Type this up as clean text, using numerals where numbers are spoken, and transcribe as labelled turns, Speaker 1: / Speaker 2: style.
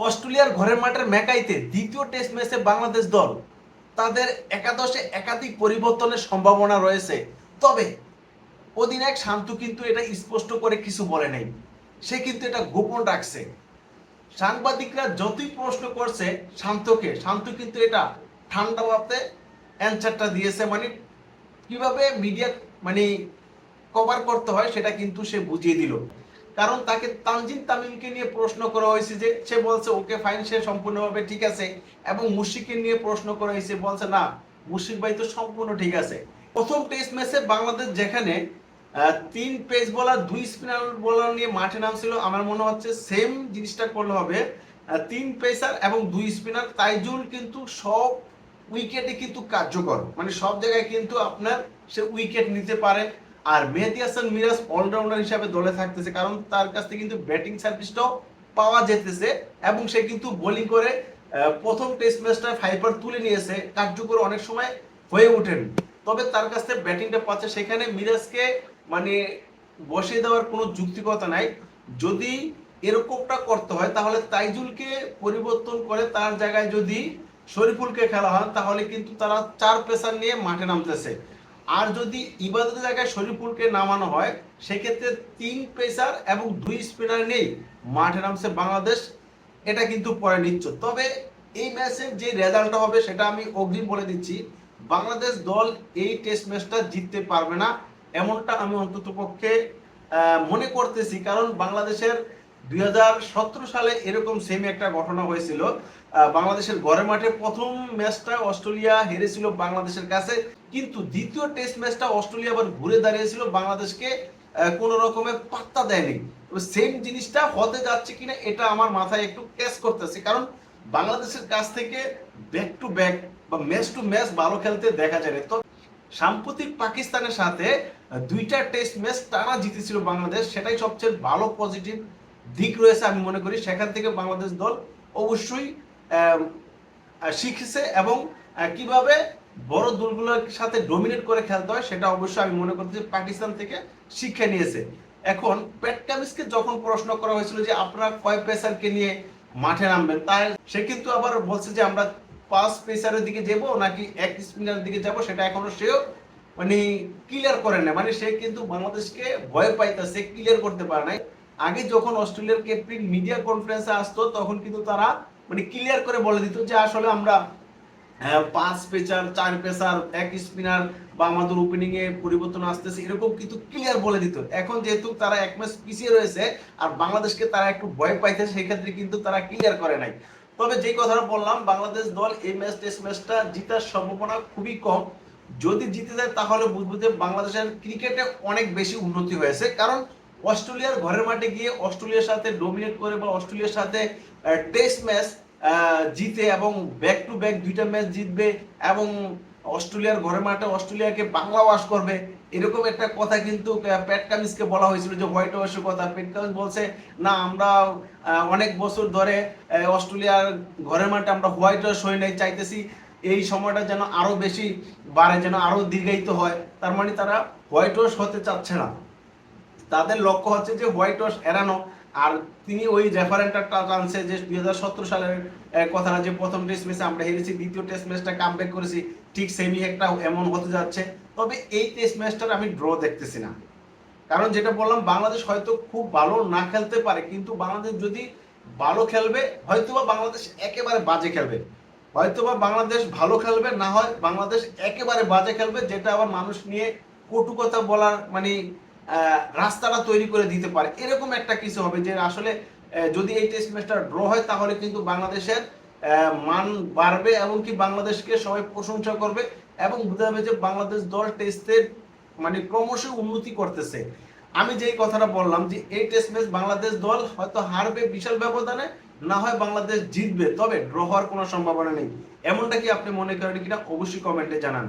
Speaker 1: অস্ট্রেলিয়ার ঘরের মাঠের ম্যাকাইতে দ্বিতীয় টেস্ট ম্যাচে বাংলাদেশ দল তাদের একাদশে একাধিক পরিবর্তনের সম্ভাবনা রয়েছে। তবে অধিনায়ক শান্তু কিন্তু এটা স্পষ্ট করে কিছু বলে নাই, সে কিন্তু এটা গোপন রাখছে। সাংবাদিকরা যতই প্রশ্ন করছে শান্তু কিন্তু এটা ঠান্ডা মাথায় অ্যান্সারটা দিয়েছে। মানে কিভাবে মিডিয়া মানে কভার করতে হয় সেটা কিন্তু সে বুঝিয়ে দিল। কারণ তাকে তানজিম তামিমকে নিয়ে প্রশ্ন করা হয়েছে, যে সে বলছে ওকে ফাইন, সে সম্পূর্ণভাবে ঠিক আছে। এবং মুশফিককে নিয়ে প্রশ্ন করা হয়েছে, বলছে না মুশফিক ভাই তো সম্পূর্ণ ঠিক আছে। প্রথম টেস্ট ম্যাচে বাংলাদেশ যেখানে 3 পেস বোলার 2 স্পিনার বোলার নিয়ে মাঠে নামছিল, আমার মনে হচ্ছে সেম জিনিসটা করলে হবে। 3 পেসার এবং 2 স্পিনার, তাইজুল কিন্তু সব উইকেটে কিন্তু কার্যকর, মানে সব জায়গায় কিন্তু আপনার সে উইকেট নিতে পারে। আর মেহেদী হাসান মিরাজ অলরাউন্ডার হিসাবে দলে থাকতেছে, কারণ তার কাছ থেকে কিন্তু ব্যাটিং সার্ভিসটাও পাওয়া যেতেছে এবং সে কিন্তু বোলিং করে প্রথম টেস্ট ম্যাচটা ফাইবার তুলে নিয়েছে, কার্যকর অনেক সময় হয়ে ওঠেন। তবে তার কাছ থেকে ব্যাটিংটা পাচ্ছে, সেখানে মিরাজকে মানে বসিয়ে দেওয়ার কোনো যুক্তিকতা নাই। যদি এরকমটা করতে হয় তাহলে তাইজুলকে পরিবর্তন করে তার জায়গায় যদি শরীফুলকে খেলা হয়, তাহলে কিন্তু তারা 4 পেসার নিয়ে মাঠে নামতেছে। আর যদি ইবাদতের জায়গায় শরীফুলকে নামানো হয়, সেক্ষেত্রে 3 পেসার এবং 2 স্পিনার নেই মাঠে নামছে বাংলাদেশ। এটা কিন্তু পরে নিশ্চিত। তবে এই ম্যাচের যে রেজাল্টটা হবে সেটা আমি অগ্রিম বলে দিচ্ছি, বাংলাদেশ দল এই টেস্ট ম্যাচটা জিততে পারবে না, এমনটা আমি অন্তত পক্ষে মনে করতেছি। কারণ বাংলাদেশের 2017 সালে এরকম সেম একটা ঘটনা হয়েছিল। বাংলাদেশের ঘরের মাঠে প্রথম ম্যাচটা অস্ট্রেলিয়া হেরেছিল বাংলাদেশের কাছে, কিন্তু দ্বিতীয় টেস্ট ম্যাচটা অস্ট্রেলিয়া আবার ঘুরে দাঁড়িয়েছিল, বাংলাদেশকে কোনো রকমের পাত্তা দেয়নি। সেম জিনিসটা হতে যাচ্ছে কিনা এটা আমার মাথায় একটু ক্যাচ করতেছে, কারণ বাংলাদেশের কাছ থেকে ব্যাক টু ব্যাক বা ম্যাচ টু ম্যাচ ভালো খেলতে দেখা যায় না। তো সাম্প্রতিক পাকিস্তানের সাথে 2টা টেস্ট ম্যাচ টানা জিতেছিল বাংলাদেশ, সেটাই সবচেয়ে ভালো পজিটিভ দিক রয়েছে আমি মনে করি। সেখান থেকে বাংলাদেশ দল অবশ্যই শিখেছে এবং কিভাবে বড় দলগুলোর সাথে ডমিনেট করে খেলতে হয় সেটা অবশ্যই আমি মনে করছি পাকিস্তান থেকে শিক্ষা নিয়েছে। এখন প্যাট কামিন্সকে যখন প্রশ্ন করা হয়েছিল যে আপনারা কয় পেসারকে নিয়ে মাঠে নামবেন, তাই সে কিন্তু আবার বলছে যে আমরা 5 পেসারের দিকে যাব নাকি 1 স্পিনারের দিকে যাব, সেটা এখনো সেও মানে ক্লিয়ার করে না। মানে সে কিন্তু বাংলাদেশকে ভয় পাইতেছে, ক্লিয়ার করতে পারে নাই। আগে যখন অস্ট্রেলিয়ার ক্যাপ্টেন মিডিয়া কনফারেন্সে আসতো তখন কিন্তু তারা মানে ক্লিয়ার করে বলে দিত যে আসলে আমরা 5 পেসার 4 পেসার 1 স্পিনার বা আমাদের ওপেনিং এ পরিবর্তন আসতেছে, এরকম কিন্তু ক্লিয়ার বলে দিত। এখন যেহেতু তারা 1 ম্যাচ পিছিয়ে রয়েছে আর বাংলাদেশকে তারা একটু ভয় পাইতেছে, সেই ক্ষেত্রে কিন্তু তারা ক্লিয়ার করে নাই। তবে যে কথাটা বললাম, বাংলাদেশ দল এই টেস্ট ম্যাচটা জিতার সম্ভাবনা খুবই কম। যদি জিতে যায় তাহলে বুঝবো যে বাংলাদেশের ক্রিকেটে অনেক বেশি উন্নতি হয়েছে। কারণ অস্ট্রেলিয়ার ঘরের মাঠে গিয়ে অস্ট্রেলিয়ার সাথে ডমিনেট করে বা অস্ট্রেলিয়ার সাথে টেস্ট ম্যাচ জিতে এবং ব্যাক টু ব্যাক 2টা ম্যাচ জিতবে এবং অস্ট্রেলিয়ার ঘরের মাঠে অস্ট্রেলিয়াকে বাংলা ওয়াশ করবে, এরকম একটা কথা কিন্তু প্যাট কামিন্সকে বলা হয়েছিল, যে হোয়াইট ওয়াশের কথা। প্যাট কামিন্স বলছে না, আমরা অনেক বছর ধরে অস্ট্রেলিয়ার ঘরের মাঠে আমরা হোয়াইট ওয়াশ হয়ে নাই, চাইতেছি এই সময়টা যেন আরো বেশি বাড়ে, যেন আরো দীর্ঘায়িত হয়। তার মানে তারা হোয়াইট ওয়াশ হতে চাচ্ছে না, তাদের লক্ষ্য হচ্ছে যে হোয়াইট ওয়াশ এড়ানো। আর তিনি ওই রেফারেন্সটা টানছে যে 2017 সালের কথাটা, যে প্রথম টেস্ট ম্যাচে আমরা হেরেছি, দ্বিতীয় টেস্ট ম্যাচটা কামব্যাক করেছি, ঠিক সেমি একটা এমন হতে যাচ্ছে। তবে এই টেস্ট ম্যাচটার আমি ড্র দেখতেছি না, কারণ যেটা বললাম বাংলাদেশ হয়তো খুব ভালো না খেলতে পারে, কিন্তু বাংলাদেশ যদি ভালো খেলবে, হয়তোবা বাংলাদেশ একেবারে বাজে খেলবে, হয়তোবা বাংলাদেশ ভালো খেলবে, না হয় বাংলাদেশ একেবারে বাজে খেলবে, যেটা আবার মানুষ নিয়ে কটু কথা বলার মানে রাস্তাটা তৈরি করে দিতে পারে। এরকম একটা কিছু হবে যে আসলে যদি এই টেস্ট ম্যাচটা ড্র হয় তাহলে কিন্তু বাংলাদেশের মান বাড়বে এবং কি বাংলাদেশকে সবাই প্রশংসা করবে এবং বোঝা যাবে যে বাংলাদেশ দল টেস্টের মানে ক্রমশ উন্নতি করতেছে। আমি যেই কথাটা বললাম যে এই টেস্ট ম্যাচ বাংলাদেশ দল হয়তো হারবে বিশাল ব্যবধানে, না হয় বাংলাদেশ জিতবে, তবে ড্র হওয়ার কোনো সম্ভাবনা নেই। এমনটা কি আপনি মনে করেন কিনা অবশ্যই কমেন্টে জানান।